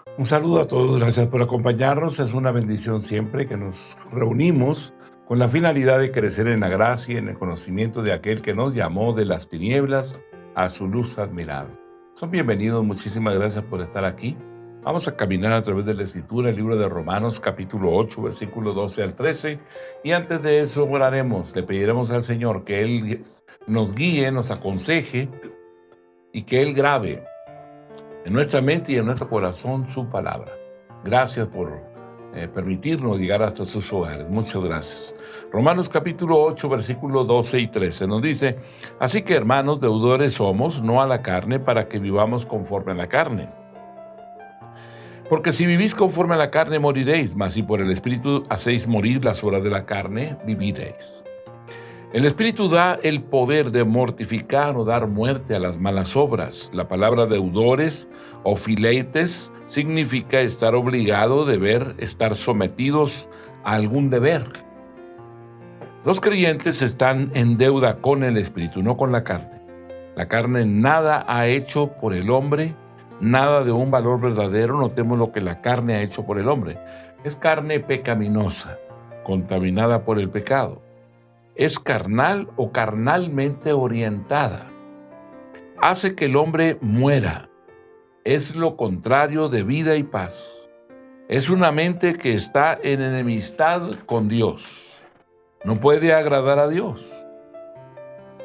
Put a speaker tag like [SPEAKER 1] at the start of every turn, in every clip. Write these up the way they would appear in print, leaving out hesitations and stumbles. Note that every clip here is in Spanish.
[SPEAKER 1] Un saludo a todos, gracias por acompañarnos. Es una bendición siempre que nos reunimos con la finalidad de crecer en la gracia y en el conocimiento de aquel que nos llamó de las tinieblas a su luz admirable. Son bienvenidos, muchísimas gracias por estar aquí. Vamos a caminar a través de la Escritura, el libro de Romanos, capítulo 8, versículo 12 al 13. Y antes de eso oraremos, le pediremos al Señor que Él nos guíe, nos aconseje y que Él grabe en nuestra mente y en nuestro corazón su palabra. Gracias por permitirnos llegar hasta sus hogares. Muchas gracias. Romanos capítulo 8, versículos 12 y 13 nos dice: así que, hermanos, deudores somos, no a la carne, para que vivamos conforme a la carne. Porque si vivís conforme a la carne, moriréis, mas si por el Espíritu hacéis morir las obras de la carne, viviréis. El Espíritu da el poder de mortificar o dar muerte a las malas obras. La palabra deudores o fileites significa estar obligado, deber, estar sometidos a algún deber. Los creyentes están en deuda con el Espíritu, no con la carne. La carne nada ha hecho por el hombre, nada de un valor verdadero. Notemos lo que la carne ha hecho por el hombre. Es carne pecaminosa, contaminada por el pecado. Es carnal o carnalmente orientada. Hace que el hombre muera. Es lo contrario de vida y paz. Es una mente que está en enemistad con Dios. No puede agradar a Dios.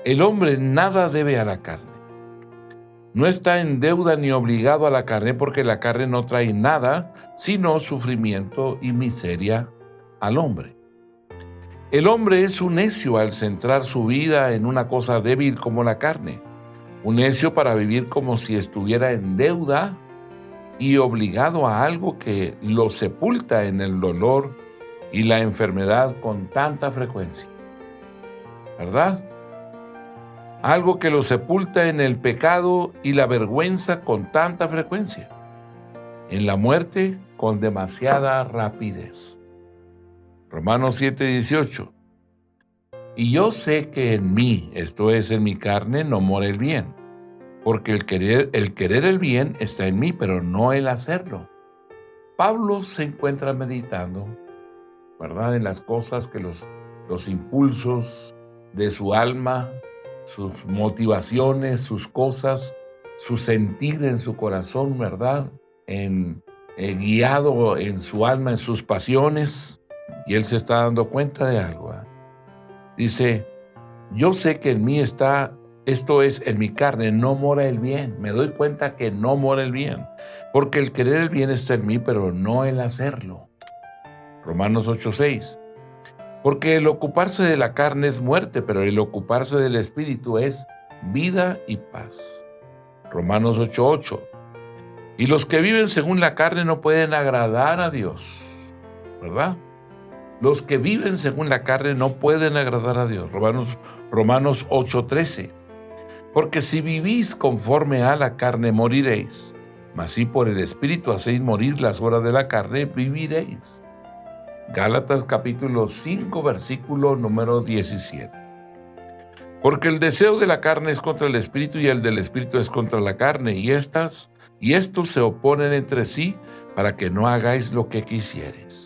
[SPEAKER 1] El hombre nada debe a la carne. No está en deuda ni obligado a la carne, porque la carne no trae nada sino sufrimiento y miseria al hombre. El hombre es un necio al centrar su vida en una cosa débil como la carne. Un necio para vivir como si estuviera en deuda y obligado a algo que lo sepulta en el dolor y la enfermedad con tanta frecuencia. ¿Verdad? Algo que lo sepulta en el pecado y la vergüenza con tanta frecuencia. En la muerte con demasiada rapidez. Romanos 7:18. Y yo sé que en mí, esto es, en mi carne, no mora el bien, porque el querer el bien está en mí, pero no el hacerlo. Pablo se encuentra meditando, ¿verdad?, en las cosas que los impulsos de su alma, sus motivaciones, sus cosas, su sentir en su corazón, ¿verdad?, guiado en su alma, en sus pasiones. Y él se está dando cuenta de algo. Dice: yo sé que en mí está, esto es, en mi carne, no mora el bien. Me doy cuenta que no mora el bien. Porque el querer el bien está en mí, pero no el hacerlo. Romanos 8:6. Porque el ocuparse de la carne es muerte, pero el ocuparse del Espíritu es vida y paz. Romanos 8:8. Y los que viven según la carne no pueden agradar a Dios. ¿Verdad? Los que viven según la carne no pueden agradar a Dios. Romanos 8:13. Porque si vivís conforme a la carne, moriréis. Mas si por el Espíritu hacéis morir las obras de la carne, viviréis. Gálatas capítulo 5, versículo número 17. Porque el deseo de la carne es contra el Espíritu y el del Espíritu es contra la carne, y estos se oponen entre sí para que no hagáis lo que quisieres.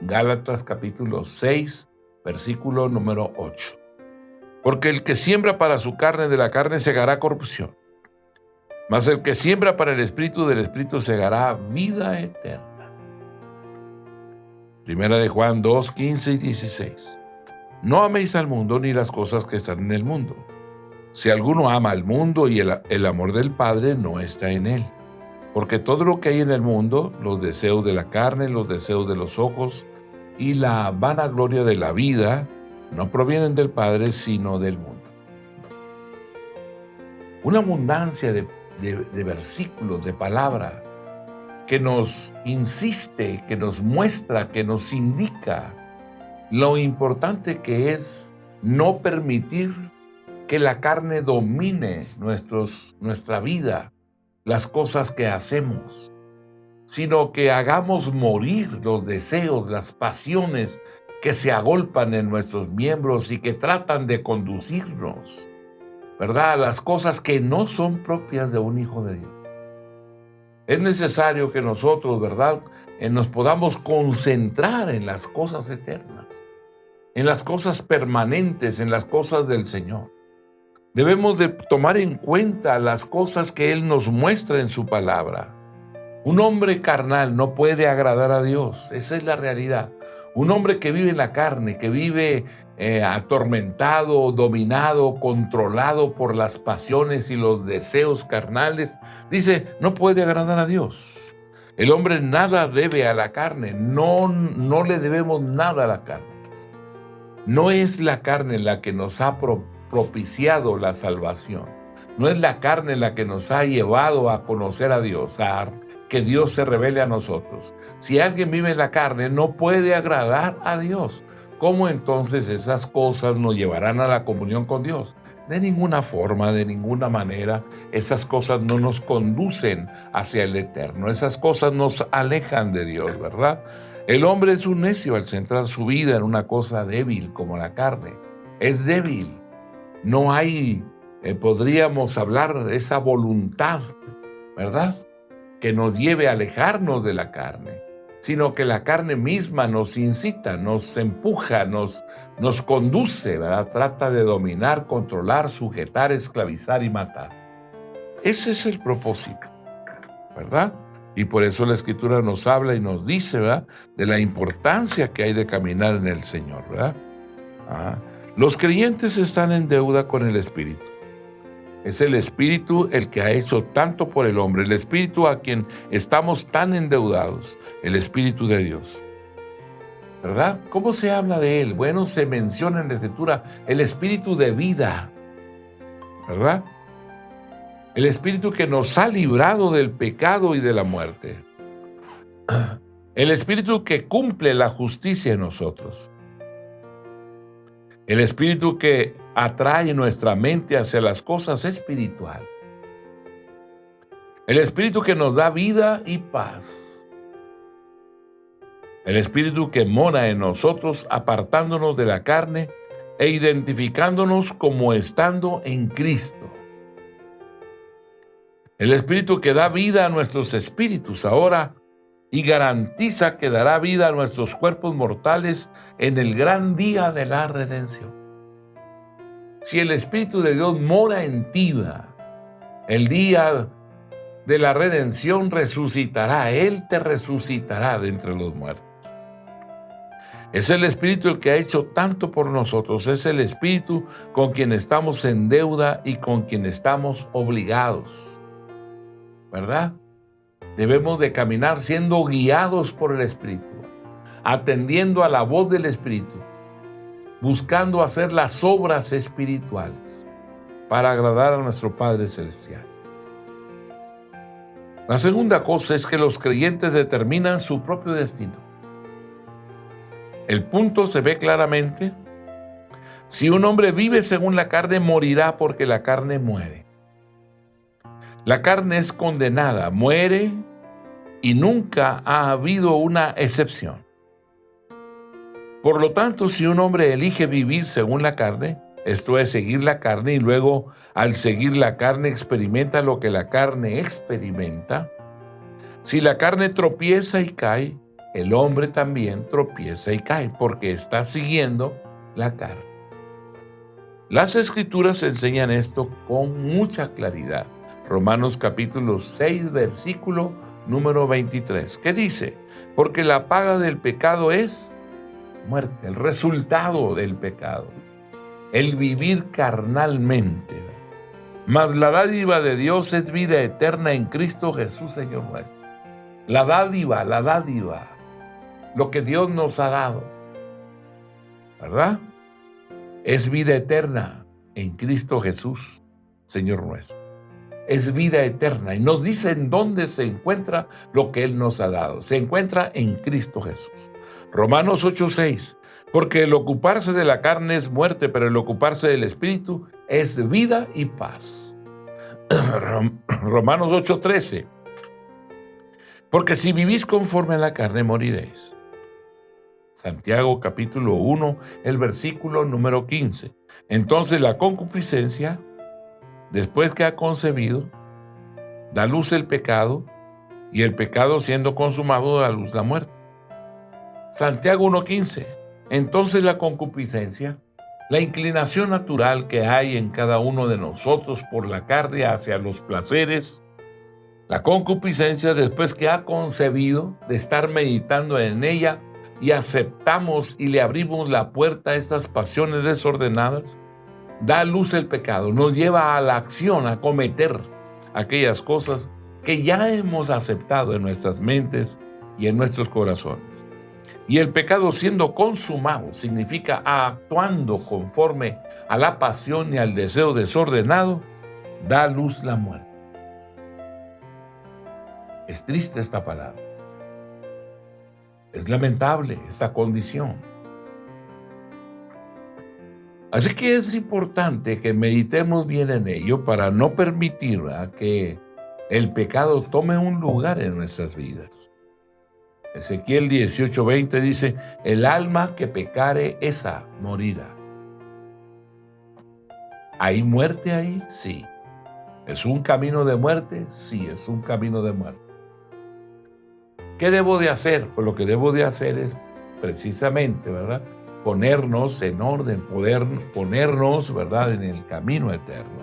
[SPEAKER 1] Gálatas capítulo 6, versículo número 8. Porque el que siembra para su carne, de la carne segará corrupción, mas el que siembra para el Espíritu, del Espíritu segará vida eterna. Primera de Juan 2, 15 y 16. No améis al mundo ni las cosas que están en el mundo. Si alguno ama al mundo, y el amor del Padre no está en él. Porque todo lo que hay en el mundo, los deseos de la carne, los deseos de los ojos y la vanagloria de la vida, no provienen del Padre, sino del mundo. Una abundancia de versículos, de palabra, que nos insiste, que nos muestra, que nos indica lo importante que es no permitir que la carne domine nuestra vida, las cosas que hacemos, sino que hagamos morir los deseos, las pasiones que se agolpan en nuestros miembros y que tratan de conducirnos, ¿verdad?, a las cosas que no son propias de un hijo de Dios. Es necesario que nosotros, ¿verdad?, nos podamos concentrar en las cosas eternas, en las cosas permanentes, en las cosas del Señor. Debemos de tomar en cuenta las cosas que Él nos muestra en su palabra. Un hombre carnal no puede agradar a Dios, esa es la realidad. Un hombre que vive en la carne, que vive atormentado, dominado, controlado por las pasiones y los deseos carnales, dice, no puede agradar a Dios. El hombre nada debe a la carne, no le debemos nada a la carne. No es la carne la que nos ha propiciado la salvación. No es la carne la que nos ha llevado a conocer a Dios, que Dios se revele a nosotros. Si alguien vive en la carne, no puede agradar a Dios. ¿Cómo entonces esas cosas nos llevarán a la comunión con Dios? De ninguna forma, de ninguna manera. Esas cosas no nos conducen hacia el eterno. Esas cosas nos alejan de Dios, ¿verdad? El hombre es un necio al centrar su vida en una cosa débil como la carne. Es débil. No hay, podríamos hablar de esa voluntad, ¿verdad?, que nos lleve a alejarnos de la carne, sino que la carne misma nos incita, nos empuja, nos conduce, ¿verdad? Trata de dominar, controlar, sujetar, esclavizar y matar. Ese es el propósito, ¿verdad? Y por eso la Escritura nos habla y nos dice, ¿verdad?, de la importancia que hay de caminar en el Señor, ¿verdad? Los creyentes están en deuda con el Espíritu. Es el Espíritu el que ha hecho tanto por el hombre, el Espíritu a quien estamos tan endeudados, el Espíritu de Dios. ¿Verdad? ¿Cómo se habla de Él? Bueno, se menciona en la Escritura el Espíritu de vida, ¿verdad? El Espíritu que nos ha librado del pecado y de la muerte. El Espíritu que cumple la justicia en nosotros. El Espíritu que atrae nuestra mente hacia las cosas espirituales. El Espíritu que nos da vida y paz. El Espíritu que mora en nosotros, apartándonos de la carne e identificándonos como estando en Cristo. El Espíritu que da vida a nuestros espíritus ahora y garantiza que dará vida a nuestros cuerpos mortales en el gran día de la redención. Si el Espíritu de Dios mora en ti, el día de la redención resucitará, Él te resucitará de entre los muertos. Es el Espíritu el que ha hecho tanto por nosotros, es el Espíritu con quien estamos en deuda y con quien estamos obligados, ¿verdad? Debemos de caminar siendo guiados por el Espíritu, atendiendo a la voz del Espíritu, buscando hacer las obras espirituales para agradar a nuestro Padre Celestial. La segunda cosa es que los creyentes determinan su propio destino. El punto se ve claramente. Si un hombre vive según la carne, morirá porque la carne muere. La carne es condenada, muere y nunca ha habido una excepción. Por lo tanto, si un hombre elige vivir según la carne, esto es seguir la carne y luego al seguir la carne experimenta lo que la carne experimenta, si la carne tropieza y cae, el hombre también tropieza y cae porque está siguiendo la carne. Las Escrituras enseñan esto con mucha claridad. Romanos capítulo 6, versículo número 23, que dice, porque la paga del pecado es muerte, el resultado del pecado, el vivir carnalmente. Mas la dádiva de Dios es vida eterna en Cristo Jesús, Señor nuestro. La dádiva, lo que Dios nos ha dado, ¿verdad?, es vida eterna en Cristo Jesús, Señor nuestro. Es vida eterna y nos dice en dónde se encuentra lo que Él nos ha dado. Se encuentra en Cristo Jesús. Romanos 8:6, porque el ocuparse de la carne es muerte, pero el ocuparse del Espíritu es vida y paz. Romanos 8:13, porque si vivís conforme a la carne, moriréis. Santiago capítulo 1, el versículo número 15. Entonces la concupiscencia, después que ha concebido, da luz el pecado, y el pecado siendo consumado da luz la muerte. Santiago 1:15. Entonces la concupiscencia, la inclinación natural que hay en cada uno de nosotros por la carne hacia los placeres, la concupiscencia, después que ha concebido, de estar meditando en ella y aceptamos y le abrimos la puerta a estas pasiones desordenadas, da a luz el pecado, nos lleva a la acción, a cometer aquellas cosas que ya hemos aceptado en nuestras mentes y en nuestros corazones. Y el pecado siendo consumado significa actuando conforme a la pasión y al deseo desordenado, da a luz la muerte. Es triste esta palabra. Es lamentable esta condición. Así que es importante que meditemos bien en ello para no permitir que el pecado tome un lugar en nuestras vidas. Ezequiel 18:20 dice, el alma que pecare, esa morirá. ¿Hay muerte ahí? Sí. ¿Es un camino de muerte? Sí, es un camino de muerte. ¿Qué debo de hacer? Pues lo que debo de hacer es precisamente, ¿verdad?, ponernos en orden, poder ponernos, ¿verdad?, en el camino eterno.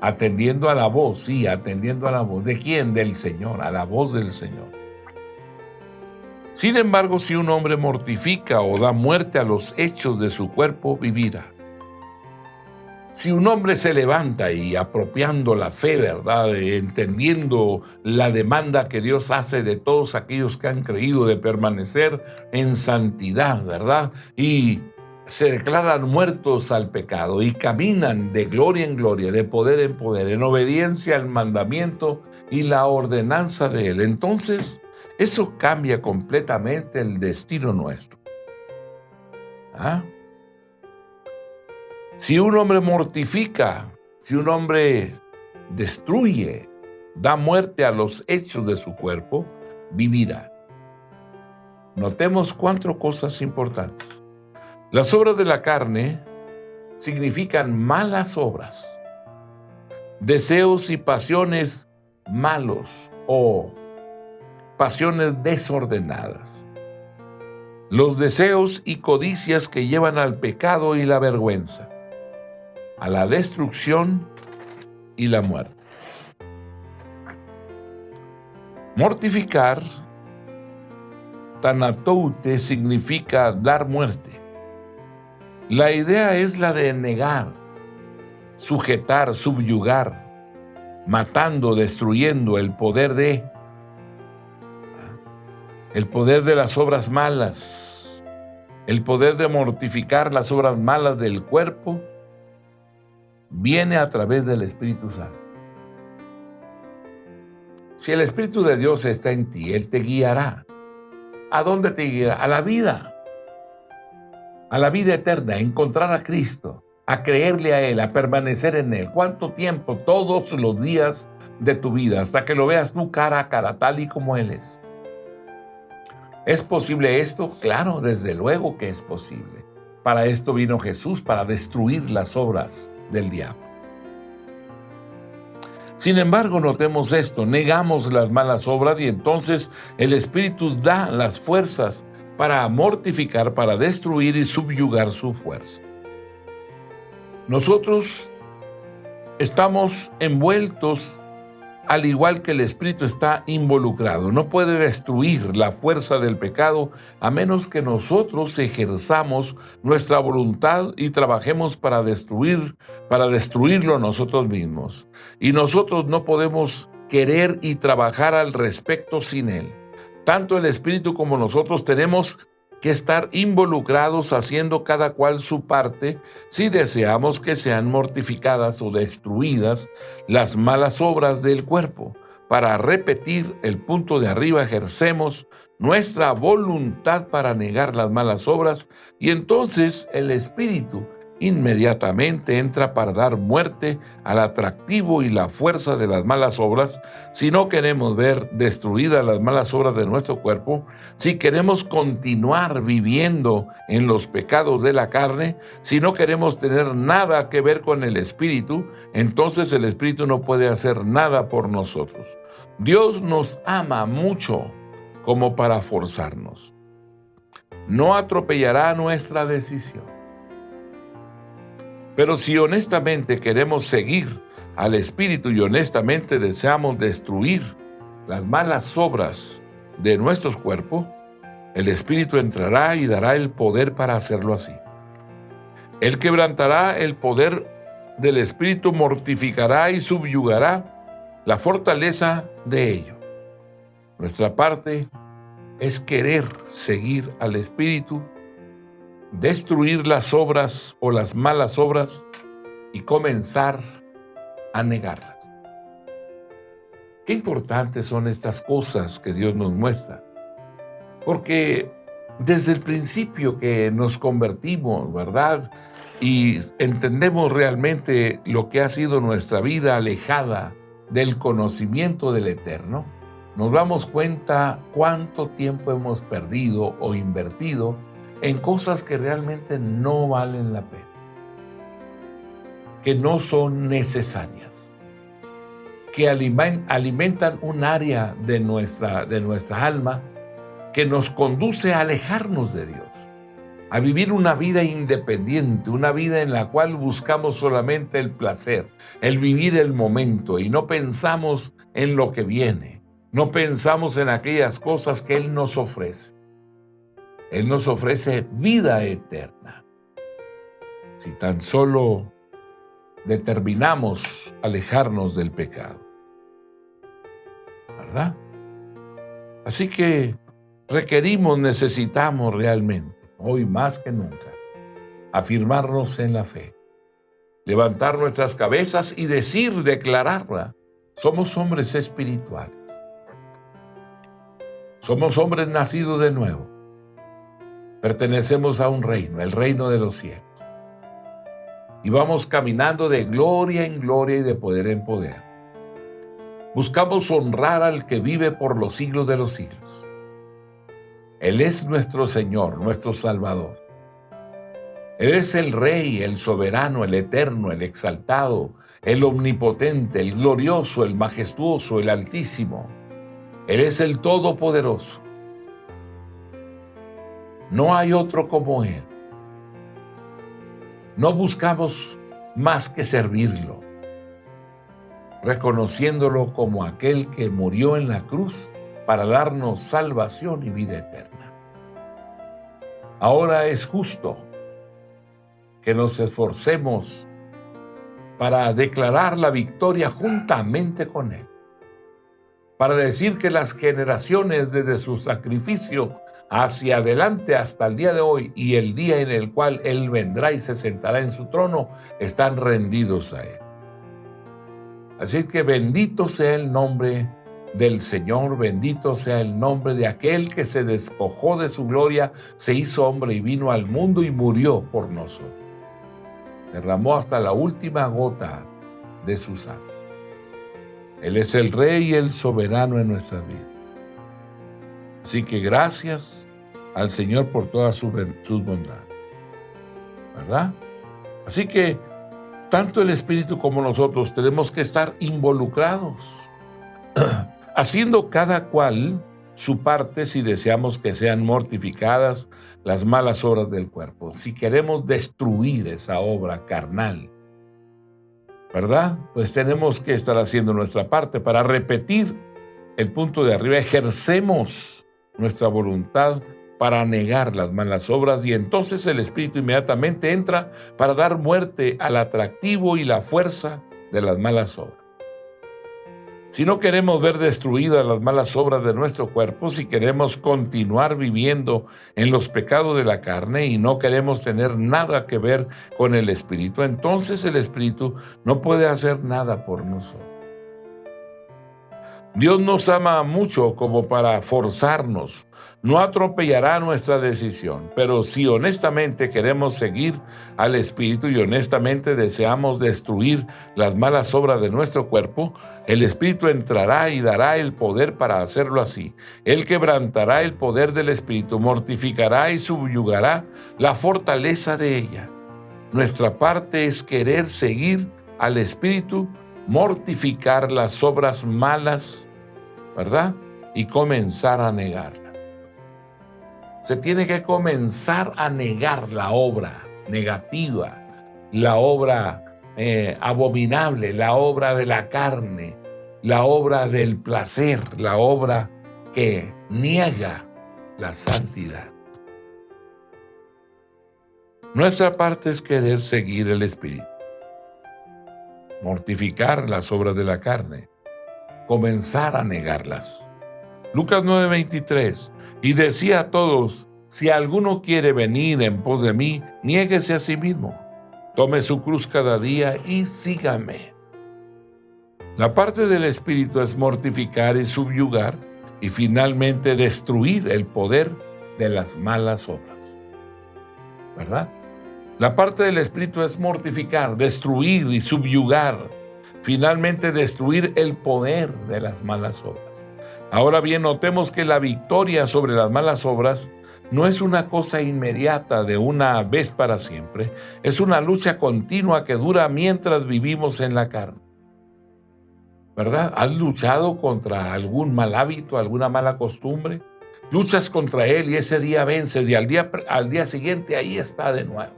[SPEAKER 1] Atendiendo a la voz, sí, atendiendo a la voz. ¿De quién? Del Señor, a la voz del Señor. Sin embargo, si un hombre mortifica o da muerte a los hechos de su cuerpo, vivirá. Si un hombre se levanta y apropiando la fe, ¿verdad?, entendiendo la demanda que Dios hace de todos aquellos que han creído de permanecer en santidad, ¿verdad?, y se declaran muertos al pecado y caminan de gloria en gloria, de poder en poder, en obediencia al mandamiento y la ordenanza de Él, entonces eso cambia completamente el destino nuestro. ¿Ah? Si un hombre mortifica, si un hombre destruye, da muerte a los hechos de su cuerpo, vivirá. Notemos 4 cosas importantes. Las obras de la carne significan malas obras, deseos y pasiones malos o pasiones desordenadas. Los deseos y codicias que llevan al pecado y la vergüenza, a la destrucción y la muerte. Mortificar, tanatoute, significa dar muerte. La idea es la de negar, sujetar, subyugar, matando, destruyendo el poder de las obras malas, el poder de mortificar las obras malas del cuerpo, viene a través del Espíritu Santo. Si el Espíritu de Dios está en ti, Él te guiará. ¿A dónde te guiará? A la vida eterna, a encontrar a Cristo, a creerle a Él, a permanecer en Él. ¿Cuánto tiempo? Todos los días de tu vida, hasta que lo veas tú cara a cara, tal y como Él es. ¿Es posible esto? Claro, desde luego que es posible. Para esto vino Jesús, para destruir las obras del diablo. Sin embargo, notemos esto, negamos las malas obras y entonces el Espíritu da las fuerzas para mortificar, para destruir y subyugar su fuerza. Nosotros estamos envueltos, al igual que el Espíritu está involucrado. No puede destruir la fuerza del pecado a menos que nosotros ejerzamos nuestra voluntad y trabajemos para destruirlo nosotros mismos. Y nosotros no podemos querer y trabajar al respecto sin Él. Tanto el Espíritu como nosotros tenemos que estar involucrados haciendo cada cual su parte si deseamos que sean mortificadas o destruidas las malas obras del cuerpo. Para repetir el punto de arriba, ejercemos nuestra voluntad para negar las malas obras y entonces el Espíritu inmediatamente entra para dar muerte al atractivo y la fuerza de las malas obras. Si no queremos ver destruidas las malas obras de nuestro cuerpo, si queremos continuar viviendo en los pecados de la carne, si no queremos tener nada que ver con el Espíritu, entonces el Espíritu no puede hacer nada por nosotros. Dios nos ama mucho como para forzarnos. No atropellará nuestra decisión. Pero si honestamente queremos seguir al Espíritu y honestamente deseamos destruir las malas obras de nuestros cuerpos, el Espíritu entrará y dará el poder para hacerlo así. Él quebrantará el poder del Espíritu, mortificará y subyugará la fortaleza de ello. Nuestra parte es querer seguir al Espíritu, destruir las obras o las malas obras y comenzar a negarlas. Qué importantes son estas cosas que Dios nos muestra, porque desde el principio que nos convertimos, ¿verdad? Y entendemos realmente lo que ha sido nuestra vida alejada del conocimiento del Eterno, nos damos cuenta cuánto tiempo hemos perdido o invertido en cosas que realmente no valen la pena, que no son necesarias, que alimentan un área de nuestra alma que nos conduce a alejarnos de Dios, a vivir una vida independiente, una vida en la cual buscamos solamente el placer, el vivir el momento y no pensamos en lo que viene, no pensamos en aquellas cosas que Él nos ofrece. Él nos ofrece vida eterna. Si tan solo determinamos alejarnos del pecado, ¿verdad? Así que necesitamos realmente, hoy más que nunca, afirmarnos en la fe, levantar nuestras cabezas y declararla. Somos hombres espirituales. Somos hombres nacidos de nuevo. Pertenecemos a un reino, el reino de los cielos. Y vamos caminando de gloria en gloria y de poder en poder. Buscamos honrar al que vive por los siglos de los siglos. Él es nuestro Señor, nuestro Salvador. Él es el Rey, el soberano, el eterno, el exaltado, el omnipotente, el glorioso, el majestuoso, el altísimo. Él es el todopoderoso. No hay otro como Él. No buscamos más que servirlo, reconociéndolo como aquel que murió en la cruz para darnos salvación y vida eterna. Ahora es justo que nos esforcemos para declarar la victoria juntamente con Él, para decir que las generaciones desde su sacrificio hacia adelante hasta el día de hoy y el día en el cual Él vendrá y se sentará en su trono, están rendidos a Él. Así que bendito sea el nombre del Señor, bendito sea el nombre de aquel que se despojó de su gloria, se hizo hombre y vino al mundo y murió por nosotros. Derramó hasta la última gota de su sangre. Él es el Rey y el soberano en nuestras vidas. Así que gracias al Señor por todas sus bondades, ¿verdad? Así que tanto el Espíritu como nosotros tenemos que estar involucrados, haciendo cada cual su parte si deseamos que sean mortificadas las malas obras del cuerpo, si queremos destruir esa obra carnal, ¿verdad? Pues tenemos que estar haciendo nuestra parte. Para repetir el punto de arriba, ejercemos nuestra voluntad para negar las malas obras y entonces el Espíritu inmediatamente entra para dar muerte al atractivo y la fuerza de las malas obras. Si no queremos ver destruidas las malas obras de nuestro cuerpo, si queremos continuar viviendo en los pecados de la carne y no queremos tener nada que ver con el Espíritu, entonces el Espíritu no puede hacer nada por nosotros. Dios nos ama mucho como para forzarnos. No atropellará nuestra decisión, pero si honestamente queremos seguir al Espíritu y honestamente deseamos destruir las malas obras de nuestro cuerpo, el Espíritu entrará y dará el poder para hacerlo así. Él quebrantará el poder del Espíritu, mortificará y subyugará la fortaleza de ella. Nuestra parte es querer seguir al Espíritu, mortificar las obras malas, ¿verdad? Y comenzar a negarlas. Se tiene que comenzar a negar la obra negativa, la obra abominable, la obra de la carne, la obra del placer, la obra que niega la santidad. Nuestra parte es querer seguir el Espíritu, mortificar las obras de la carne, comenzar a negarlas. Lucas 9:23, y decía a todos: si alguno quiere venir en pos de mí, niéguese a sí mismo, tome su cruz cada día y sígame. La parte del Espíritu es mortificar y subyugar y finalmente destruir el poder de las malas obras, ¿verdad? La parte del Espíritu es mortificar, destruir y subyugar, finalmente destruir el poder de las malas obras. Ahora bien, notemos que la victoria sobre las malas obras no es una cosa inmediata de una vez para siempre, es una lucha continua que dura mientras vivimos en la carne. ¿Verdad? ¿Has luchado contra algún mal hábito, alguna mala costumbre? Luchas contra él y ese día vence, y al día siguiente ahí está de nuevo.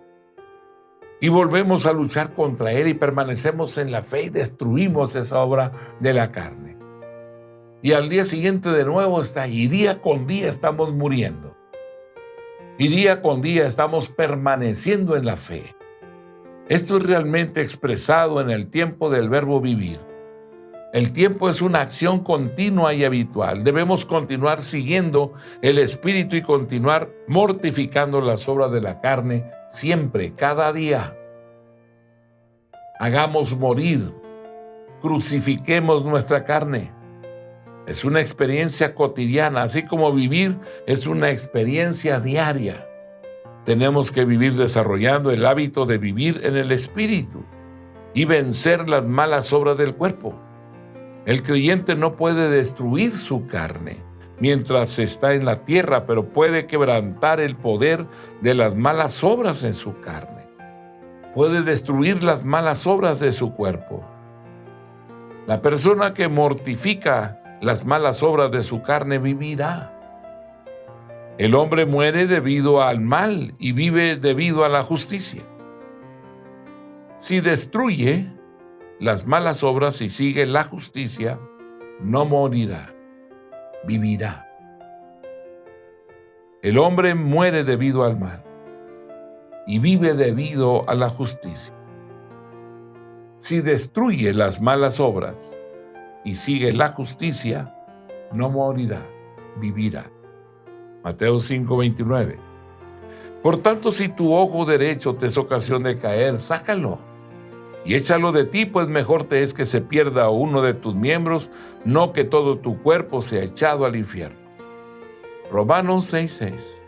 [SPEAKER 1] Y volvemos a luchar contra él y permanecemos en la fe y destruimos esa obra de la carne. Y al día siguiente de nuevo está ahí. Y día con día estamos muriendo. Y día con día estamos permaneciendo en la fe. Esto es realmente expresado en el tiempo del verbo vivir. El tiempo es una acción continua y habitual. Debemos continuar siguiendo el Espíritu y continuar mortificando las obras de la carne siempre, cada día. Hagamos morir, crucifiquemos nuestra carne. Es una experiencia cotidiana, así como vivir es una experiencia diaria. Tenemos que vivir desarrollando el hábito de vivir en el Espíritu y vencer las malas obras del cuerpo. El creyente no puede destruir su carne mientras está en la tierra, pero puede quebrantar el poder de las malas obras en su carne. Puede destruir las malas obras de su cuerpo. La persona que mortifica las malas obras de su carne vivirá. El hombre muere debido al mal y vive debido a la justicia. Si destruye las malas obras y sigue la justicia, no morirá, vivirá. El hombre muere debido al mal y vive debido a la justicia. Si destruye las malas obras y sigue la justicia, no morirá, vivirá. Mateo 5:29. Por tanto, si tu ojo derecho te es ocasión de caer, sácalo y échalo de ti, pues mejor te es que se pierda uno de tus miembros, no que todo tu cuerpo sea echado al infierno. Romanos 6:6.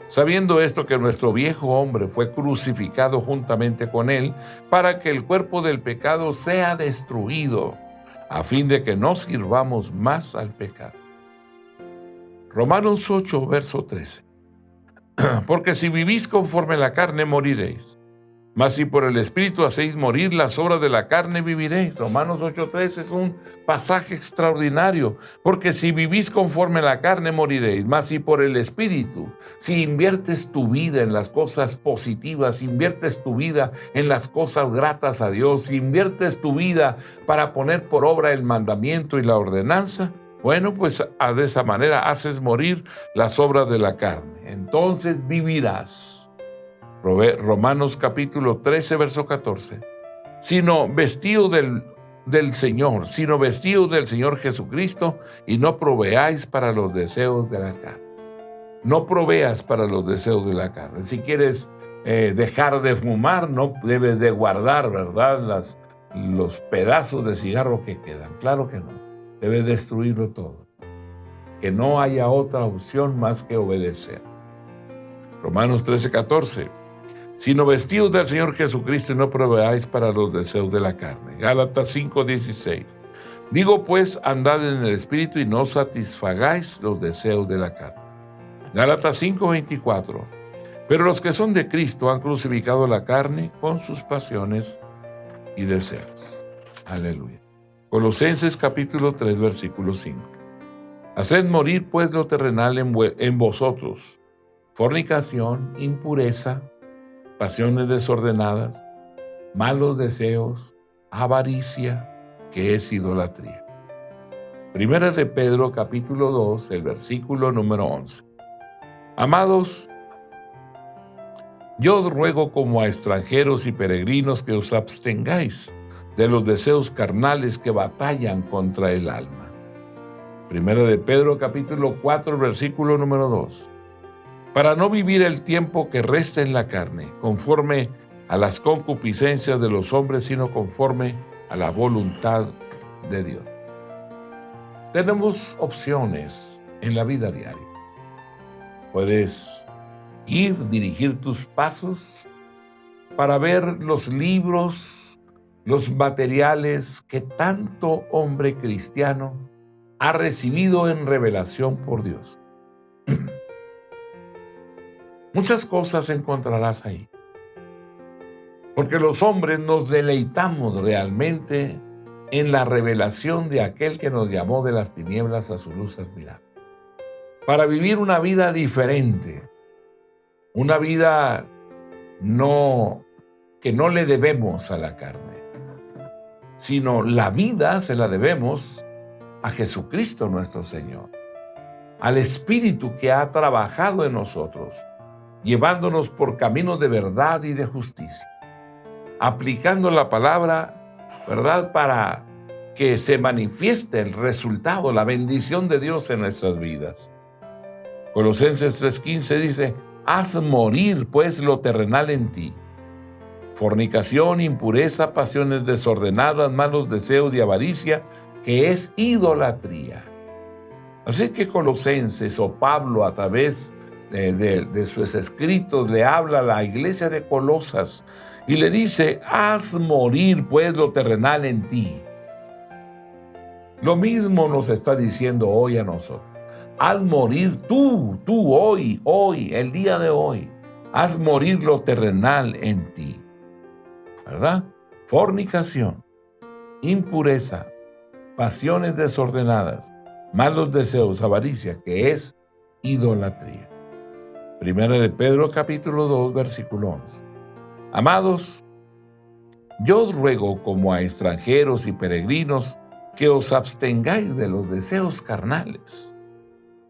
[SPEAKER 1] Sabiendo esto, que nuestro viejo hombre fue crucificado juntamente con él, para que el cuerpo del pecado sea destruido, a fin de que no sirvamos más al pecado. Romanos 8, verso 13. Porque si vivís conforme a la carne, moriréis. Mas si por el Espíritu hacéis morir las obras de la carne, viviréis. Romanos 8:3 es un pasaje extraordinario. Porque si vivís conforme a la carne, moriréis. Mas si por el Espíritu, si inviertes tu vida en las cosas positivas, inviertes tu vida en las cosas gratas a Dios, si inviertes tu vida para poner por obra el mandamiento y la ordenanza, bueno, pues de esa manera haces morir las obras de la carne. Entonces vivirás. Romanos capítulo 13, verso 14. Sino vestido del Señor Jesucristo, y no proveáis para los deseos de la carne. No proveas para los deseos de la carne. Si quieres dejar de fumar, no debes de guardar, ¿verdad?, los pedazos de cigarro que quedan. Claro que no. debe destruirlo todo. Que no haya otra opción más que obedecer. Romanos 13:14. Sino vestidos del Señor Jesucristo y no proveáis para los deseos de la carne. Gálatas 5:16. Digo pues, andad en el Espíritu y no satisfagáis los deseos de la carne. Gálatas 5:24. Pero los que son de Cristo han crucificado la carne con sus pasiones y deseos. Aleluya. Colosenses capítulo 3, versículo 5. Haced morir pues lo terrenal en vosotros: fornicación, impureza, pasiones desordenadas, malos deseos, avaricia, que es idolatría. Primera de Pedro capítulo 2, el versículo número 11. Amados, yo os ruego como a extranjeros y peregrinos que os abstengáis de los deseos carnales que batallan contra el alma. Primera de Pedro capítulo 4, versículo número 2. Para no vivir el tiempo que resta en la carne, conforme a las concupiscencias de los hombres, sino conforme a la voluntad de Dios. Tenemos opciones en la vida diaria. Puedes dirigir tus pasos para ver los libros, los materiales que tanto hombre cristiano ha recibido en revelación por Dios. Muchas cosas encontrarás ahí, porque los hombres nos deleitamos realmente en la revelación de aquel que nos llamó de las tinieblas a su luz admirable, para vivir una vida diferente, una vida que no le debemos a la carne, sino la vida se la debemos a Jesucristo nuestro Señor, al Espíritu que ha trabajado en nosotros, llevándonos por caminos de verdad y de justicia, aplicando la palabra, ¿verdad?, para que se manifieste el resultado, la bendición de Dios en nuestras vidas. Colosenses 3:15 dice: haz morir pues lo terrenal en ti: fornicación, impureza, pasiones desordenadas, malos deseos y avaricia, que es idolatría. Así que Colosenses, o Pablo, a través de sus escritos, le habla a la iglesia de Colosas y le dice: haz morir pues lo terrenal en ti. Lo mismo nos está diciendo hoy a nosotros. Haz morir tú hoy, el día de hoy. Haz morir lo terrenal en ti, ¿verdad? Fornicación, impureza, pasiones desordenadas, malos deseos, avaricia, que es idolatría. Primera de Pedro capítulo 2, versículo 11. Amados, yo os ruego como a extranjeros y peregrinos que os abstengáis de los deseos carnales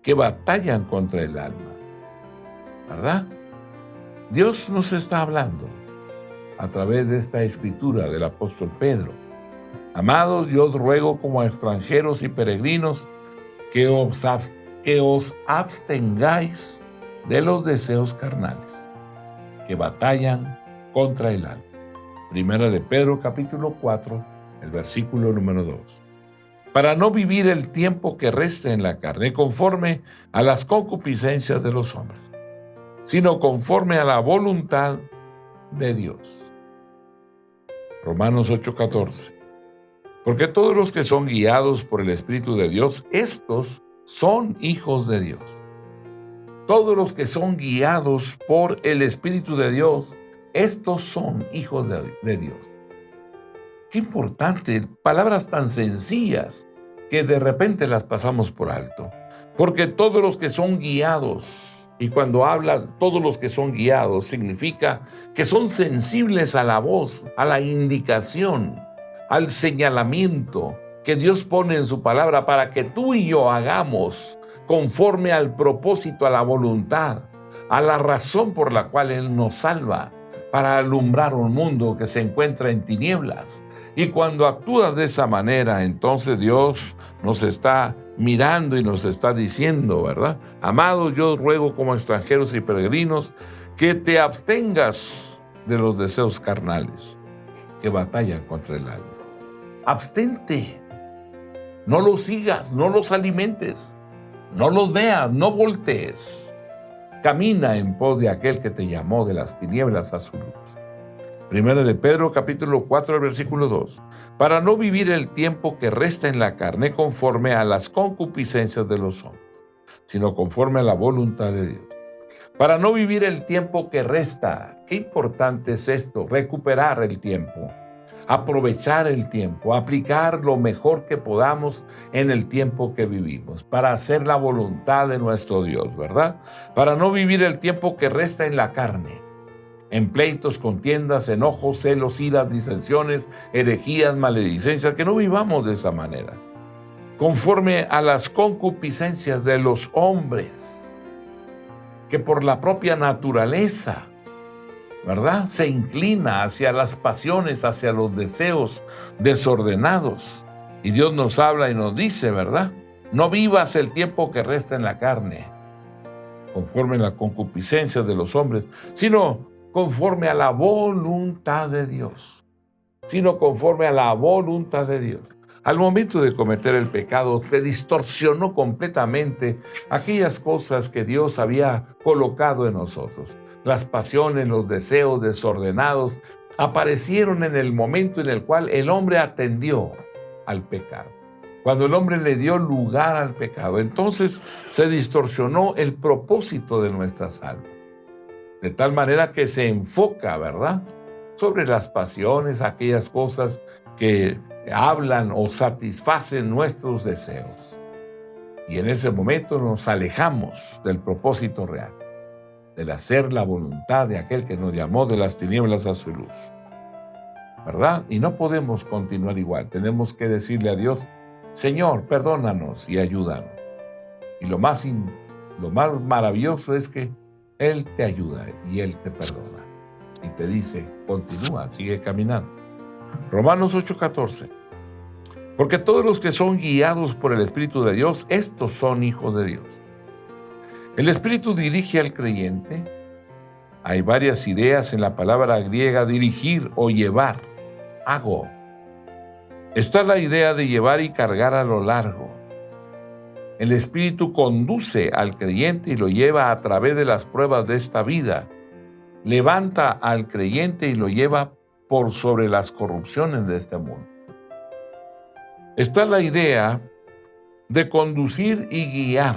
[SPEAKER 1] que batallan contra el alma, ¿verdad? Dios nos está hablando a través de esta escritura del apóstol Pedro. Amados, yo os ruego como a extranjeros y peregrinos que os abstengáis de los deseos carnales que batallan contra el alma. Primera de Pedro capítulo 4, el versículo número 2. Para no vivir el tiempo que resta en la carne conforme a las concupiscencias de los hombres, sino conforme a la voluntad de Dios. Romanos 8:14. Porque todos los que son guiados por el Espíritu de Dios, estos son hijos de Dios. Todos los que son guiados por el Espíritu de Dios, estos son hijos de Dios. Qué importante, palabras tan sencillas que de repente las pasamos por alto. Porque todos los que son guiados, y cuando habla todos los que son guiados, significa que son sensibles a la voz, a la indicación, al señalamiento que Dios pone en su palabra para que tú y yo hagamos conforme al propósito, a la voluntad, a la razón por la cual Él nos salva, para alumbrar un mundo que se encuentra en tinieblas. Y cuando actúas de esa manera, entonces Dios nos está mirando y nos está diciendo, ¿verdad? Amados, yo ruego como extranjeros y peregrinos que te abstengas de los deseos carnales que batallan contra el alma. Abstente. No los sigas, no los alimentes, no los veas, no voltees. Camina en pos de aquel que te llamó de las tinieblas a su luz. Primera de Pedro, capítulo 4, versículo 2. Para no vivir el tiempo que resta en la carne conforme a las concupiscencias de los hombres, sino conforme a la voluntad de Dios. Para no vivir el tiempo que resta. Qué importante es esto, recuperar el tiempo, aprovechar el tiempo, aplicar lo mejor que podamos en el tiempo que vivimos, para hacer la voluntad de nuestro Dios, ¿verdad? Para no vivir el tiempo que resta en la carne, en pleitos, contiendas, enojos, celos, iras, disensiones, herejías, maledicencias, que no vivamos de esa manera, conforme a las concupiscencias de los hombres, que por la propia naturaleza, ¿verdad?, se inclina hacia las pasiones, hacia los deseos desordenados. Y Dios nos habla y nos dice, ¿verdad? No vivas el tiempo que resta en la carne, conforme a la concupiscencia de los hombres, sino conforme a la voluntad de Dios. Sino conforme a la voluntad de Dios. Al momento de cometer el pecado, se distorsionó completamente aquellas cosas que Dios había colocado en nosotros. Las pasiones, los deseos desordenados aparecieron en el momento en el cual el hombre atendió al pecado. Cuando el hombre le dio lugar al pecado, entonces se distorsionó el propósito de nuestra salva. De tal manera que se enfoca, ¿verdad?, sobre las pasiones, aquellas cosas que hablan o satisfacen nuestros deseos. Y en ese momento nos alejamos del propósito real, del hacer la voluntad de aquel que nos llamó de las tinieblas a su luz, ¿verdad? Y no podemos continuar igual. Tenemos que decirle a Dios, Señor, perdónanos y ayúdanos. Y lo más maravilloso es que Él te ayuda y Él te perdona. Y te dice, continúa, sigue caminando. Romanos 8:14. Porque todos los que son guiados por el Espíritu de Dios, estos son hijos de Dios. El Espíritu dirige al creyente. Hay varias ideas en la palabra griega dirigir o llevar, hago. Está la idea de llevar y cargar a lo largo. El Espíritu conduce al creyente y lo lleva a través de las pruebas de esta vida. Levanta al creyente y lo lleva por sobre las corrupciones de este mundo. Está la idea de conducir y guiar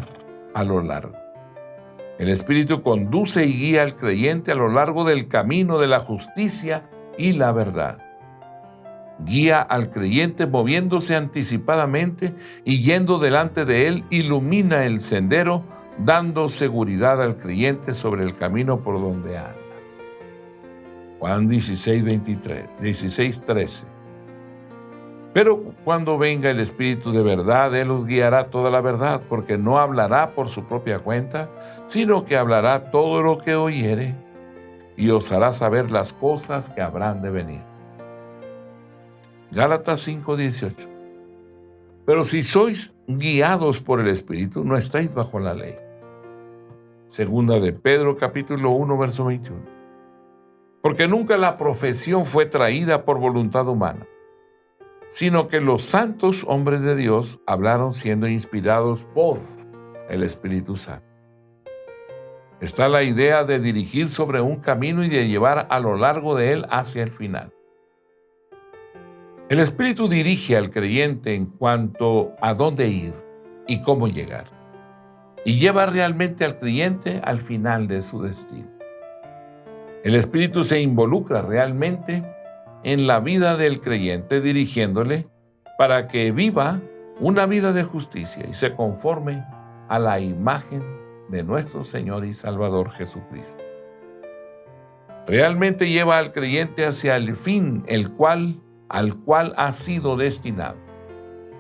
[SPEAKER 1] a lo largo. El Espíritu conduce y guía al creyente a lo largo del camino de la justicia y la verdad. Guía al creyente moviéndose anticipadamente y yendo delante de él, ilumina el sendero, dando seguridad al creyente sobre el camino por donde anda. Juan 16:13. Pero cuando venga el Espíritu de verdad, Él os guiará toda la verdad, porque no hablará por su propia cuenta, sino que hablará todo lo que oyere y os hará saber las cosas que habrán de venir. Gálatas 5:18. Pero si sois guiados por el Espíritu, no estáis bajo la ley. Segunda de Pedro, capítulo 1, verso 21. Porque nunca la profesión fue traída por voluntad humana, sino que los santos hombres de Dios hablaron siendo inspirados por el Espíritu Santo. Está la idea de dirigir sobre un camino y de llevar a lo largo de él hacia el final. El Espíritu dirige al creyente en cuanto a dónde ir y cómo llegar, y lleva realmente al creyente al final de su destino. El Espíritu se involucra realmente en la vida del creyente, dirigiéndole para que viva una vida de justicia y se conforme a la imagen de nuestro Señor y Salvador Jesucristo. Realmente lleva al creyente hacia el fin al cual ha sido destinado.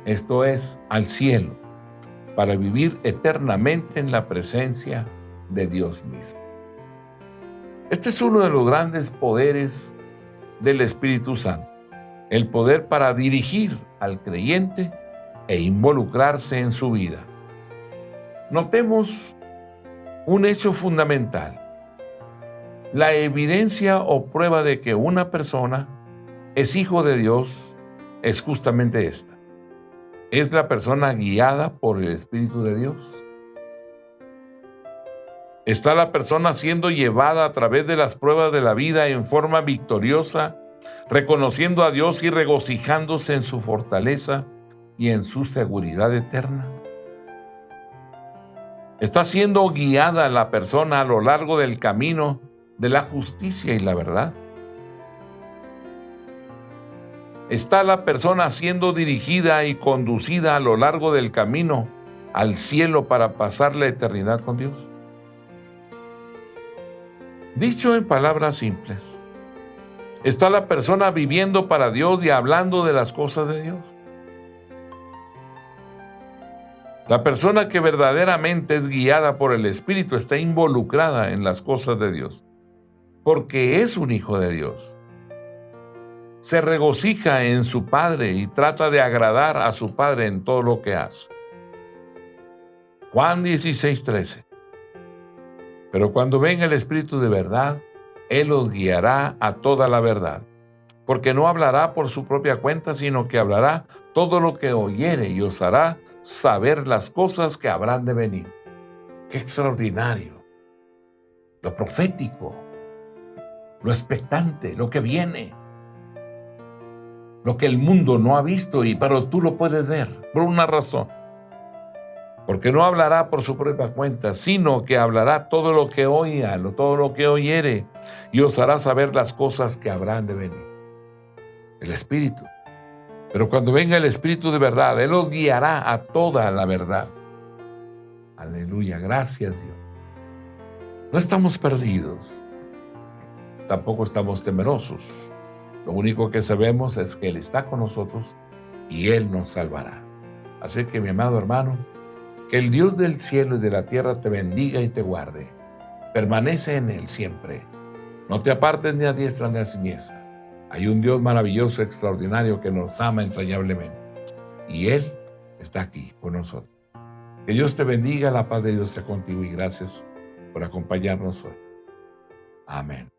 [SPEAKER 1] Esto es, al cielo, para vivir eternamente en la presencia de Dios mismo. Este es uno de los grandes poderes del Espíritu Santo, el poder para dirigir al creyente e involucrarse en su vida. Notemos un hecho fundamental. La evidencia o prueba de que una persona es hijo de Dios es justamente esta. ¿Es la persona guiada por el Espíritu de Dios? ¿Está la persona siendo llevada a través de las pruebas de la vida en forma victoriosa, reconociendo a Dios y regocijándose en su fortaleza y en su seguridad eterna? ¿Está siendo guiada la persona a lo largo del camino de la justicia y la verdad? ¿Está la persona siendo dirigida y conducida a lo largo del camino al cielo para pasar la eternidad con Dios? Dicho en palabras simples, ¿está la persona viviendo para Dios y hablando de las cosas de Dios? La persona que verdaderamente es guiada por el Espíritu está involucrada en las cosas de Dios, porque es un hijo de Dios. Se regocija en su Padre y trata de agradar a su Padre en todo lo que hace. Juan 16:13. Pero cuando venga el Espíritu de verdad, Él os guiará a toda la verdad, porque no hablará por su propia cuenta, sino que hablará todo lo que oyere y os hará saber las cosas que habrán de venir. ¡Qué extraordinario! Lo profético, lo expectante, lo que viene, lo que el mundo no ha visto, pero tú lo puedes ver por una razón. Porque no hablará por su propia cuenta, sino que hablará todo lo que oiga, todo lo que oyere, y os hará saber las cosas que habrán de venir. El Espíritu. Pero cuando venga el Espíritu de verdad, Él os guiará a toda la verdad. Aleluya, gracias Dios. No estamos perdidos, tampoco estamos temerosos. Lo único que sabemos es que Él está con nosotros y Él nos salvará. Así que, mi amado hermano, que el Dios del cielo y de la tierra te bendiga y te guarde. Permanece en Él siempre. No te apartes ni a diestra ni a siniestra. Hay un Dios maravilloso, extraordinario, que nos ama entrañablemente. Y Él está aquí con nosotros. Que Dios te bendiga, la paz de Dios sea contigo y gracias por acompañarnos hoy. Amén.